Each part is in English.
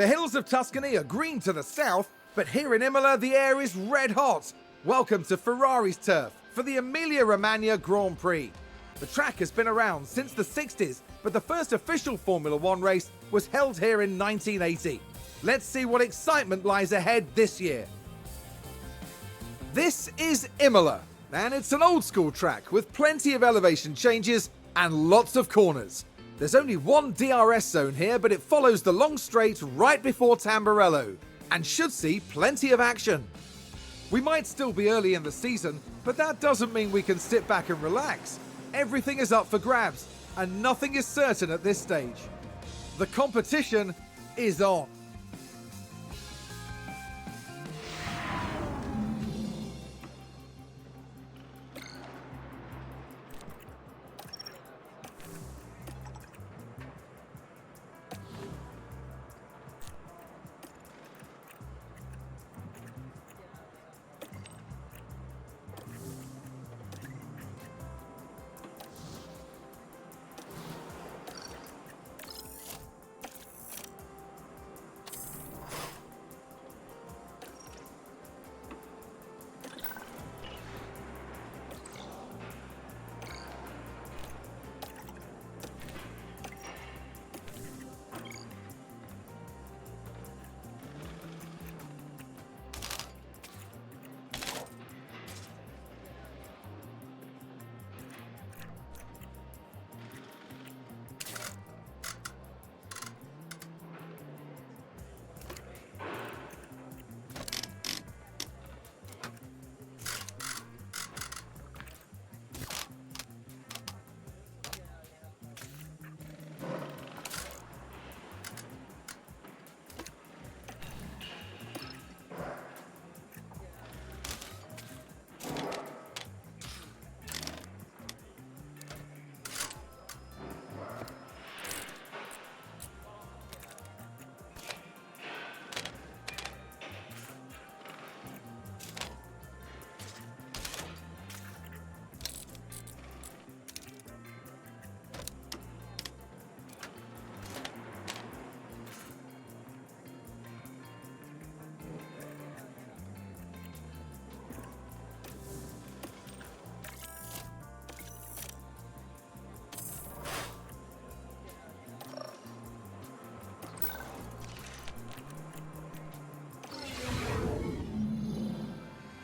The hills of Tuscany are green to the south, but here in Imola the air is red hot. Welcome to Ferrari's turf for the Emilia-Romagna Grand Prix. The track has been around since the 60s, but the first official Formula One race was held here in 1980. Let's see what excitement lies ahead this year. This is Imola, and it's an old school track with plenty of elevation changes and lots of corners. There's only one DRS zone here, but it follows the long straight right before Tamburello and should see plenty of action. We might still be early in the season, but that doesn't mean we can sit back and relax. Everything is up for grabs, and nothing is certain at this stage. The competition is on.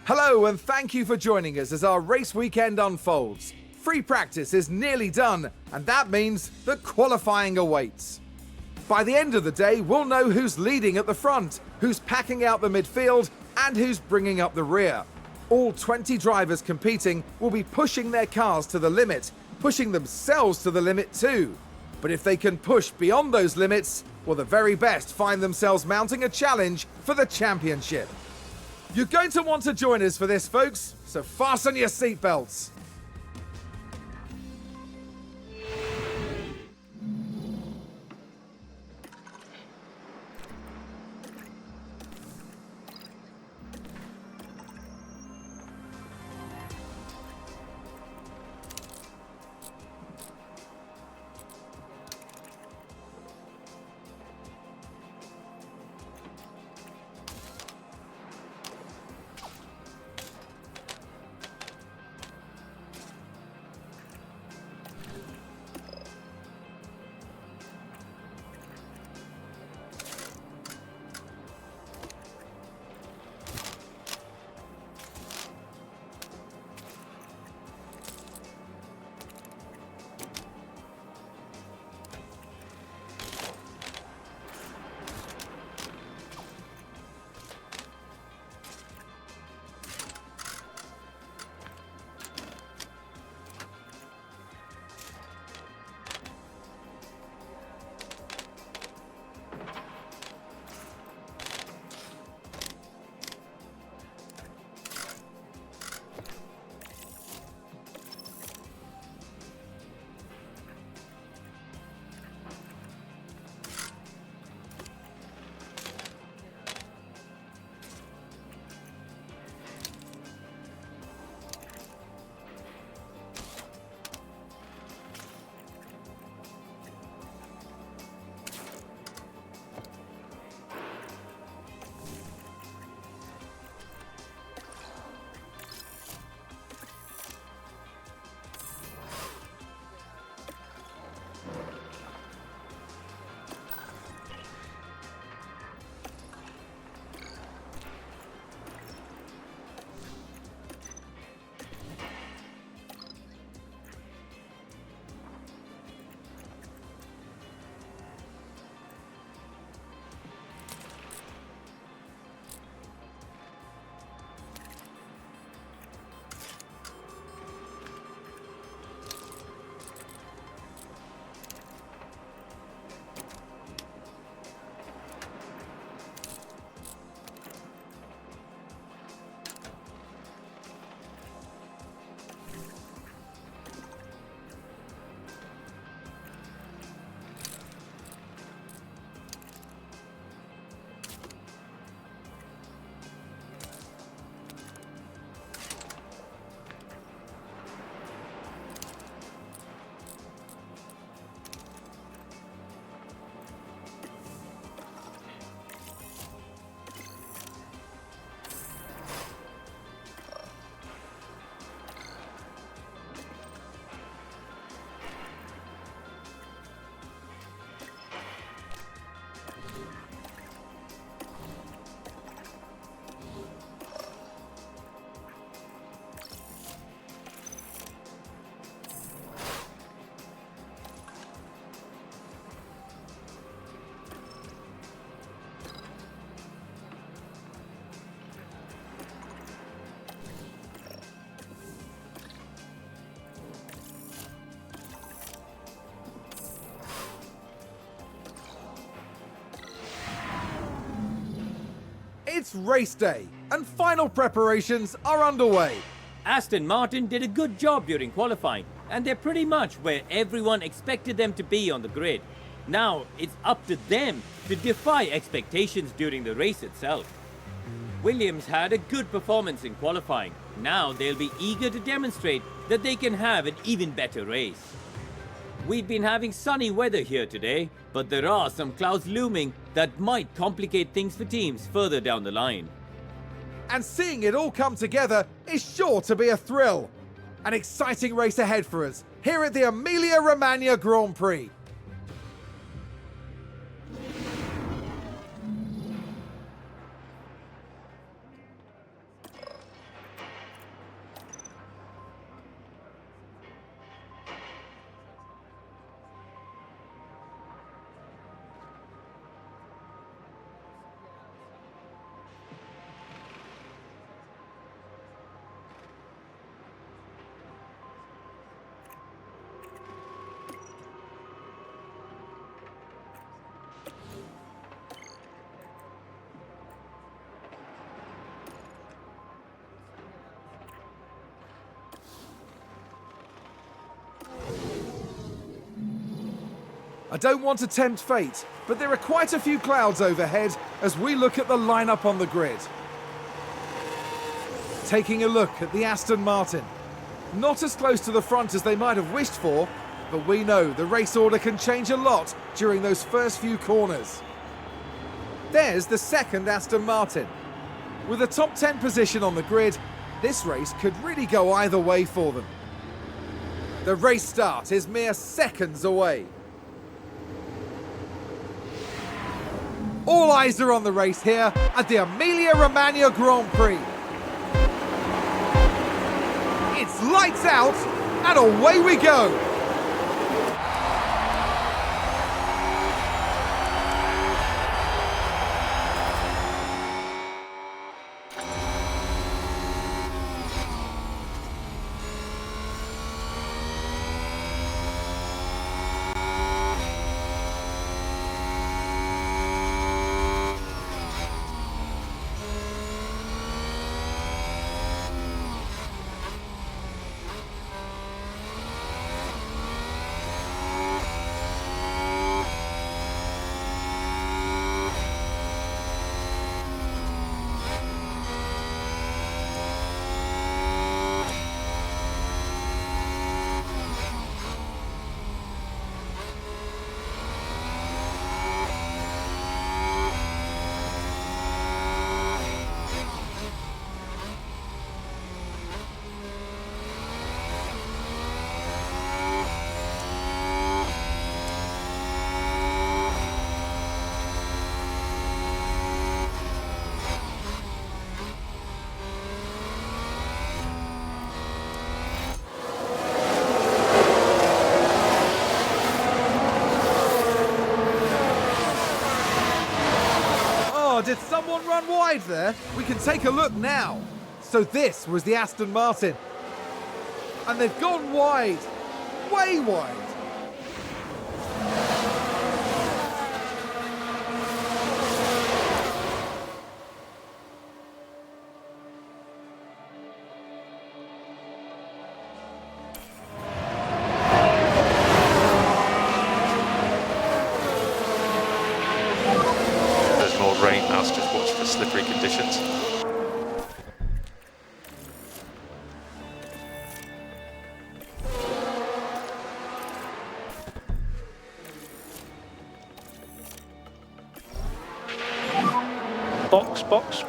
Hello and thank you for joining us as our race weekend unfolds. Free practice is nearly done, and that means that qualifying awaits. By the end of the day, we'll know who's leading at the front, who's packing out the midfield, and who's bringing up the rear. All 20 drivers competing will be pushing their cars to the limit, pushing themselves to the limit too. But if they can push beyond those limits, well, the very best find themselves mounting a challenge for the championship. You're going to want to join us for this, folks, so fasten your seatbelts. It's race day, and final preparations are underway. Aston Martin did a good job during qualifying, and they're pretty much where everyone expected them to be on the grid. Now, it's up to them to defy expectations during the race itself. Williams had a good performance in qualifying. Now they'll be eager to demonstrate that they can have an even better race. We've been having sunny weather here today, but there are some clouds looming that might complicate things for teams further down the line. And seeing it all come together is sure to be a thrill. An exciting race ahead for us here at the Emilia-Romagna Grand Prix. I don't want to tempt fate, but there are quite a few clouds overhead as we look at the lineup on the grid. Taking a look at the Aston Martin. Not as close to the front as they might have wished for, but we know the race order can change a lot during those first few corners. There's the second Aston Martin. With a top 10 position on the grid, this race could really go either way for them. The race start is mere seconds away. All eyes are on the race here at the Emilia-Romagna Grand Prix. It's lights out and away we go. Did someone run wide there? We can take a look now. So this was the Aston Martin. And they've gone wide. Way wide. Rain now, so just watch for slippery conditions. Box.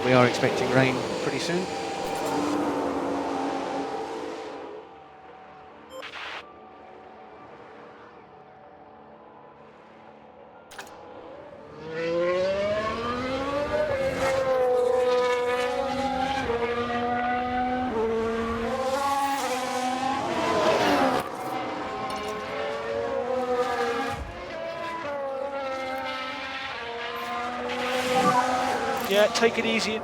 We are expecting rain pretty soon. Yeah, take it easy.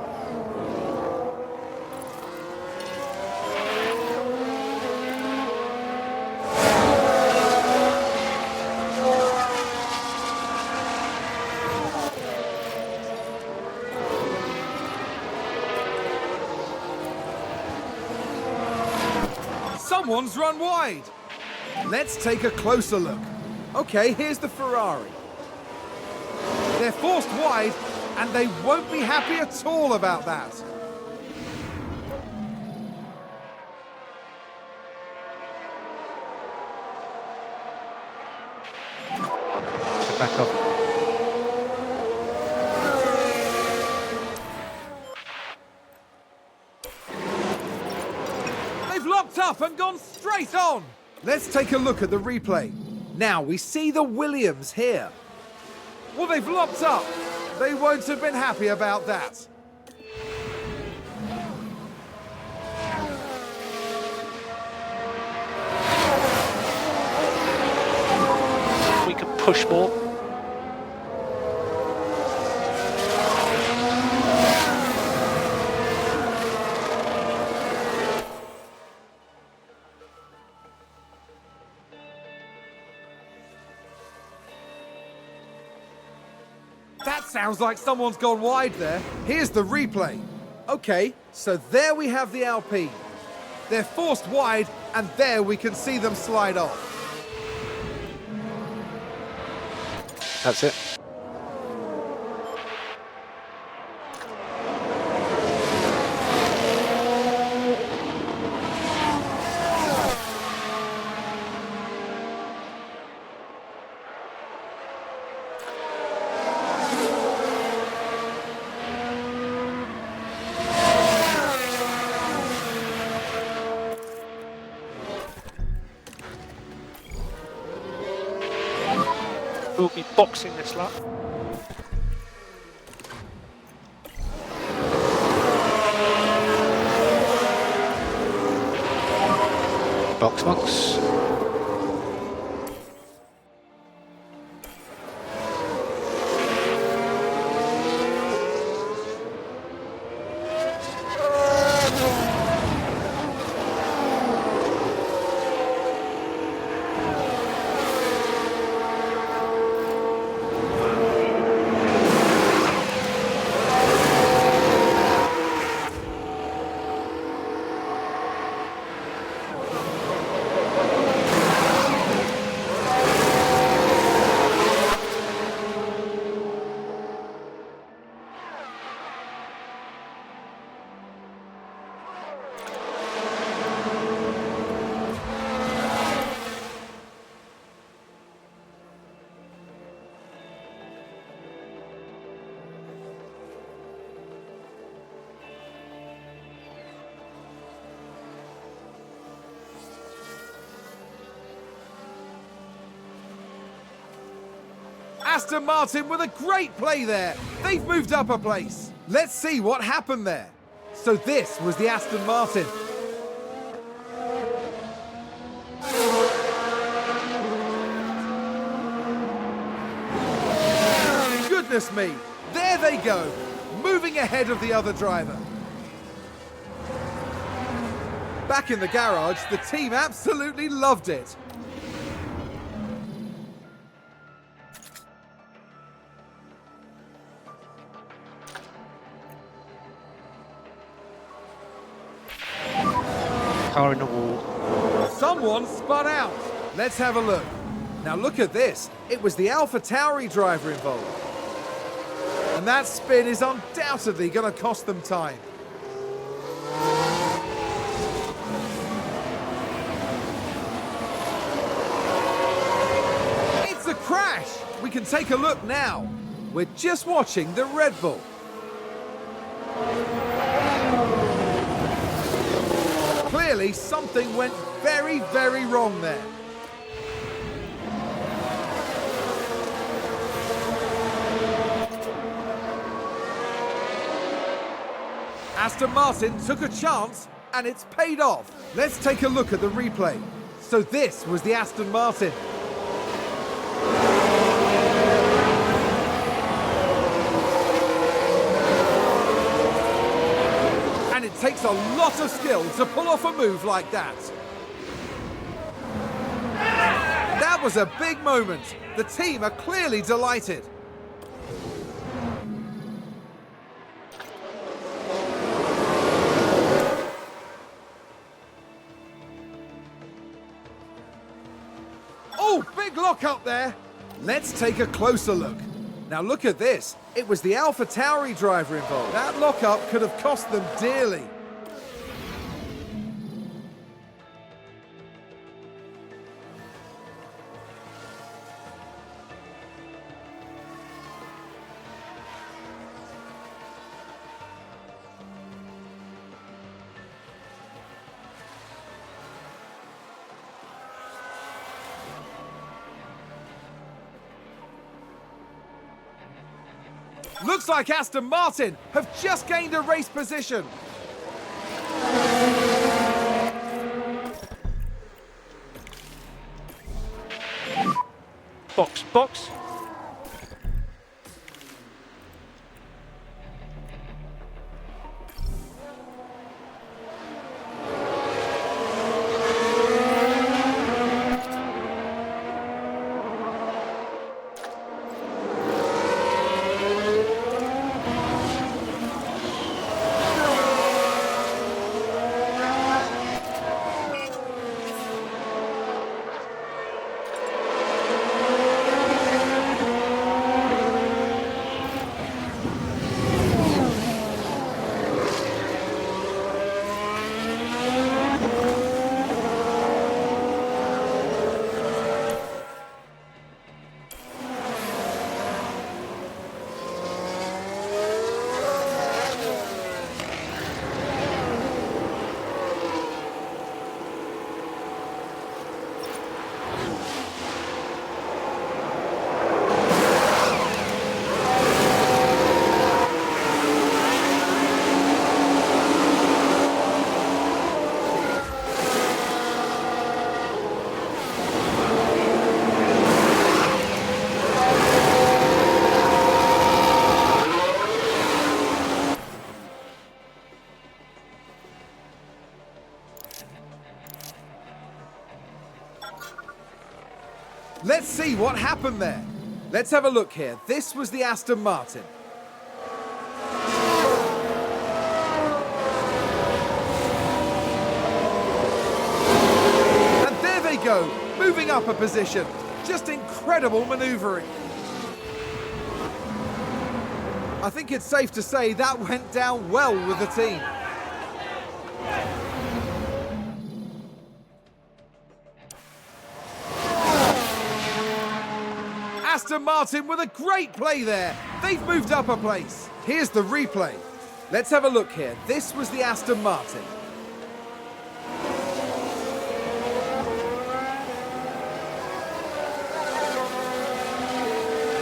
Someone's run wide. Let's take a closer look. Okay, here's the Ferrari. They're forced wide, and they won't be happy at all about that. Back off. They've locked up and gone straight on. Let's take a look at the replay. Now we see the Williams here. Well, they've locked up. They won't have been happy about that. We can push more. That sounds like someone's gone wide there. Here's the replay. Okay, so there we have the Alpine. They're forced wide, and there we can see them slide off. That's it. We'll be boxing this lap. Box. Aston Martin with a great play there. They've moved up a place. Let's see what happened there. So this was the Aston Martin. Goodness me, there they go, moving ahead of the other driver. Back in the garage, the team absolutely loved it. Car in the wall. Someone spun out. Let's have a look. Now look at this. It was the AlphaTauri driver involved. And that spin is undoubtedly going to cost them time. It's a crash. We can take a look now. We're just watching the Red Bull. Clearly, something went very, very wrong there. Aston Martin took a chance, and it's paid off. Let's take a look at the replay. So this was the Aston Martin. takes a lot of skill to pull off a move like that. That was a big moment. The team are clearly delighted. Oh, big lock up there. Let's take a closer look. Now look at this. It was the AlphaTauri driver involved. That lockup could have cost them dearly. Looks like Aston Martin have just gained a race position. Box, box. Let's see what happened there. Let's have a look here. This was the Aston Martin. And there they go, moving up a position. Just incredible maneuvering. I think it's safe to say that went down well with the team. Aston Martin with a great play there. They've moved up a place. Here's the replay. Let's have a look here. This was the Aston Martin.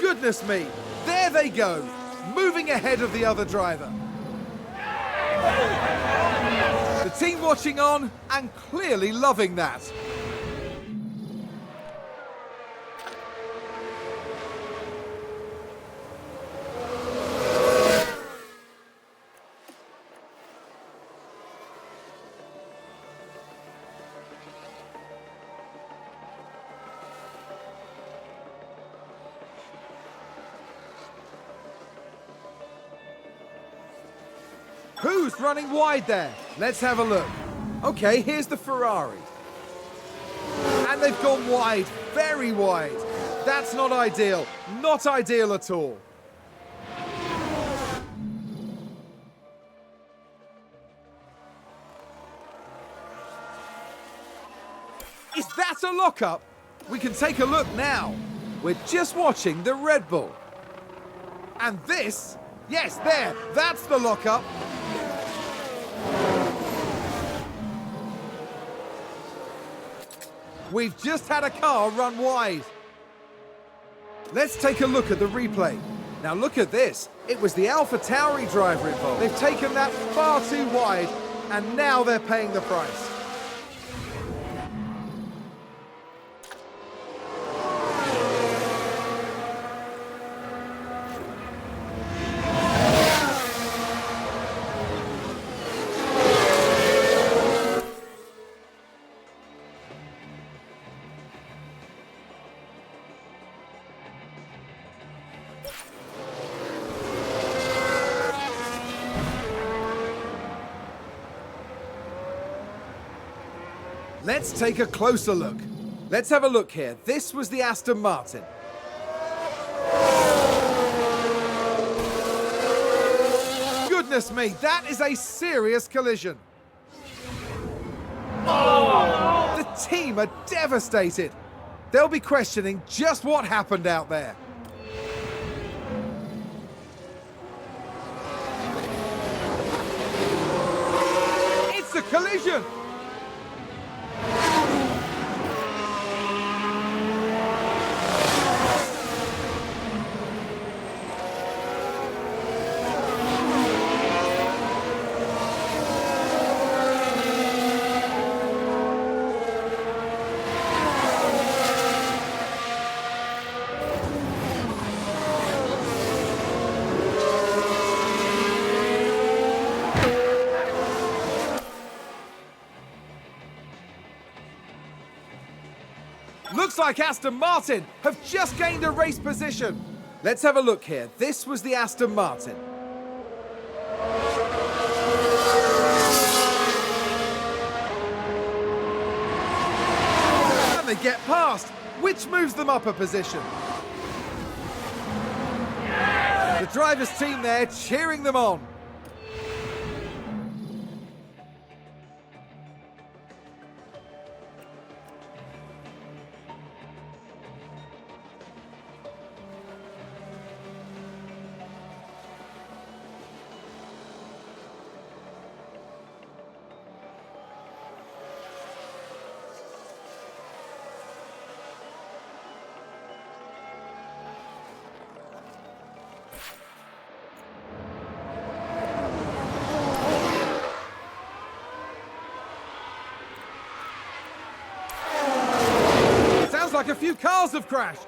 Goodness me, there they go, moving ahead of the other driver. The team watching on and clearly loving that. Who's running wide there? Let's have a look. Okay, here's the Ferrari. And they've gone wide, very wide. That's not ideal, not ideal at all. Is that a lockup? We can take a look now. We're just watching the Red Bull. And this, yes, there, that's the lockup. We've just had a car run wide. Let's take a look at the replay. Now look at this. It was the AlphaTauri driver involved. They've taken that far too wide, and now they're paying the price. Let's take a closer look. Let's have a look here. This was the Aston Martin. Goodness me, that is a serious collision. The team are devastated. They'll be questioning just what happened out there. It's a collision. Looks like Aston Martin have just gained a race position. Let's have a look here. This was the Aston Martin. And they get past, which moves them up a position. The driver's team there cheering them on. Like a few cars have crashed.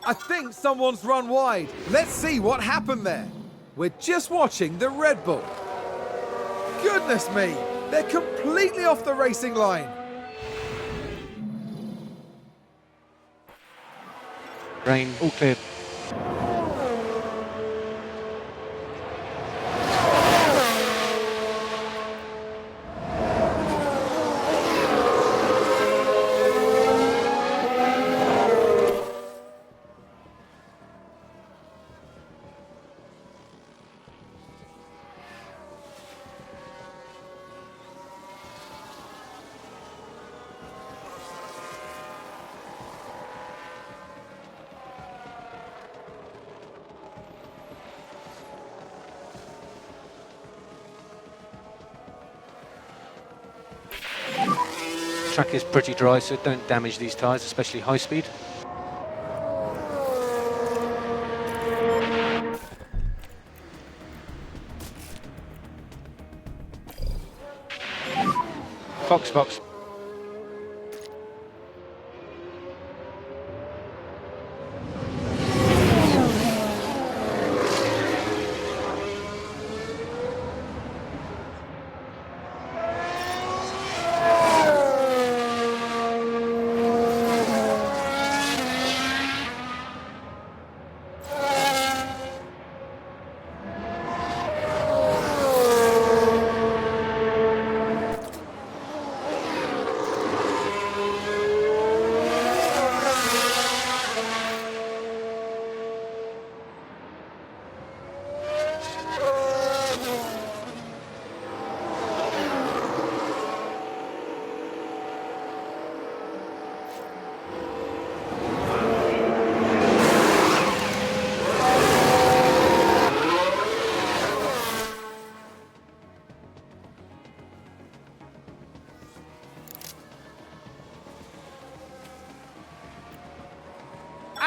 I think someone's run wide. Let's see what happened there. We're just watching the Red Bull. Goodness me, they're completely off the racing line. Rain, all clear. Track is pretty dry, so don't damage these tyres, especially high speed. Box.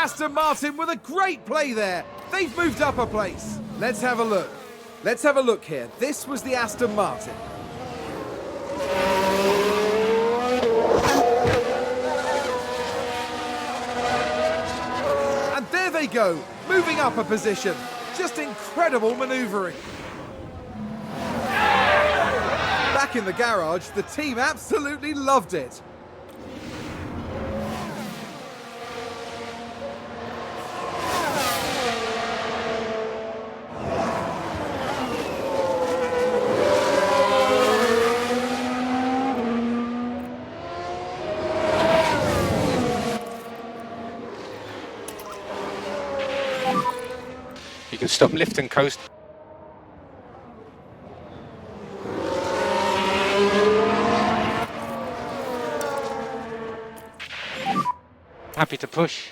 Aston Martin with a great play there. They've moved up a place. Let's have a look. Let's have a look here. This was the Aston Martin. And there they go, moving up a position. Just incredible manoeuvring. Back in the garage, the team absolutely loved it. You can stop, lift and coast. Happy to push.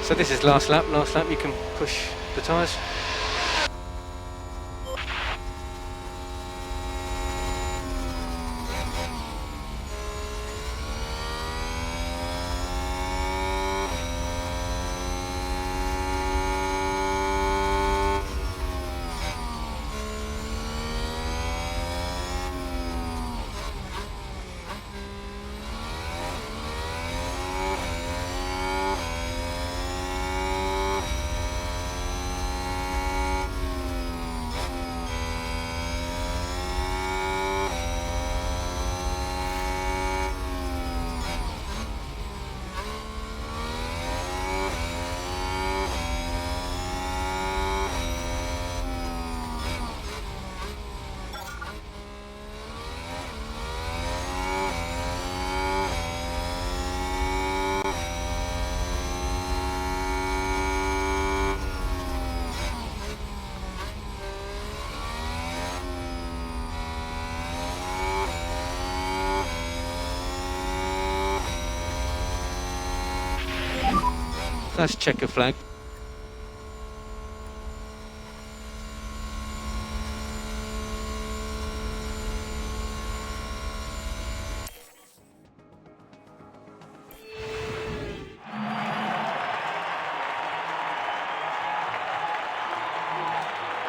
So this is last lap you can push the tyres. That's checker flag.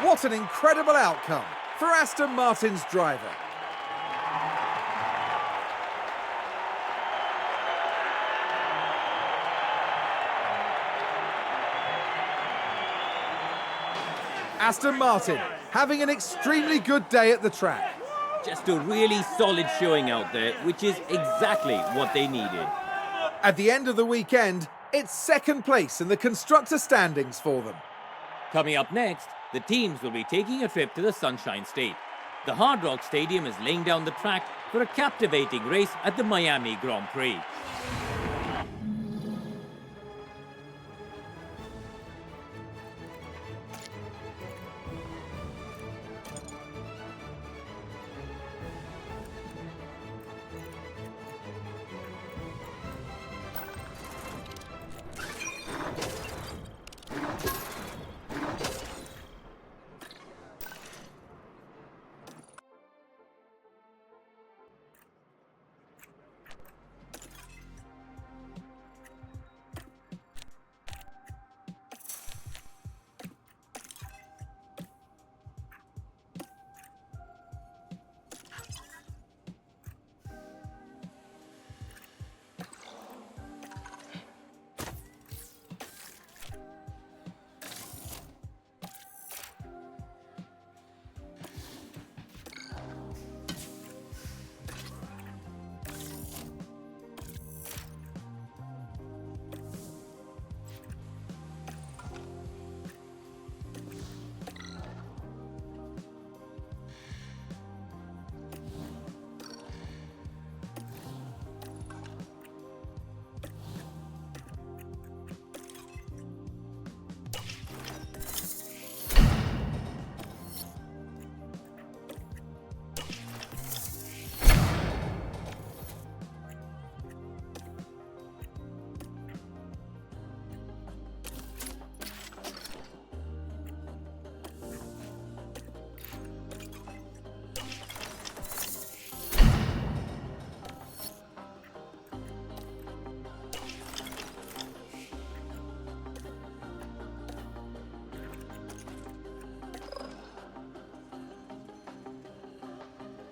What an incredible outcome for Aston Martin's driver. Aston Martin having an extremely good day at the track. Just a really solid showing out there, which is exactly what they needed. At the end of the weekend, it's second place in the constructor standings for them. Coming up next, the teams will be taking a trip to the Sunshine State. The Hard Rock Stadium is laying down the track for a captivating race at the Miami Grand Prix.